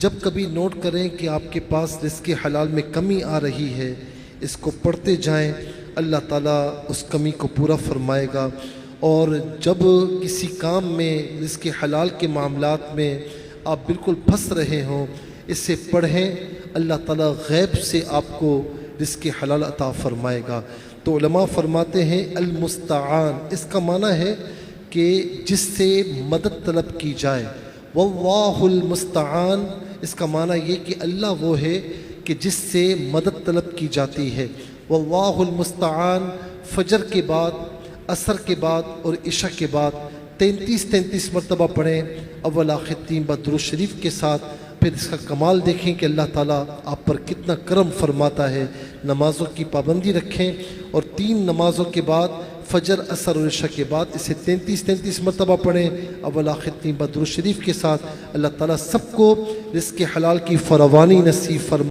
جب کبھی نوٹ کریں کہ آپ کے پاس رزق حلال میں کمی آ رہی ہے، اس کو پڑھتے جائیں، اللہ تعالیٰ اس کمی کو پورا فرمائے گا۔ اور جب کسی کام میں رزق حلال کے معاملات میں آپ بالکل پھنس رہے ہوں، اسے پڑھیں، اللہ تعالیٰ غیب سے آپ کو رزق حلال عطا فرمائے گا۔ تو علماء فرماتے ہیں المستعان، اس کا معنی ہے کہ جس سے مدد طلب کی جائے۔ واللہ المستعان، اس کا معنی یہ کہ اللہ وہ ہے کہ جس سے مدد طلب کی جاتی ہے۔ واللہ المستعان فجر کے بعد، عصر کے بعد اور عشاء کے بعد 33 مرتبہ پڑھیں، اول آخر 3 بار درود شریف کے ساتھ۔ پھر اس کا کمال دیکھیں کہ اللہ تعالیٰ آپ پر کتنا کرم فرماتا ہے۔ نمازوں کی پابندی رکھیں اور 3 نمازوں کے بعد، فجر، عصر اور عشاء کے بعد اسے 33 مرتبہ پڑھیں، اول آخر 3 بار درود شریف کے ساتھ۔ اللہ تعالیٰ سب کو رزق حلال کی فراوانی نصیب فرمائے۔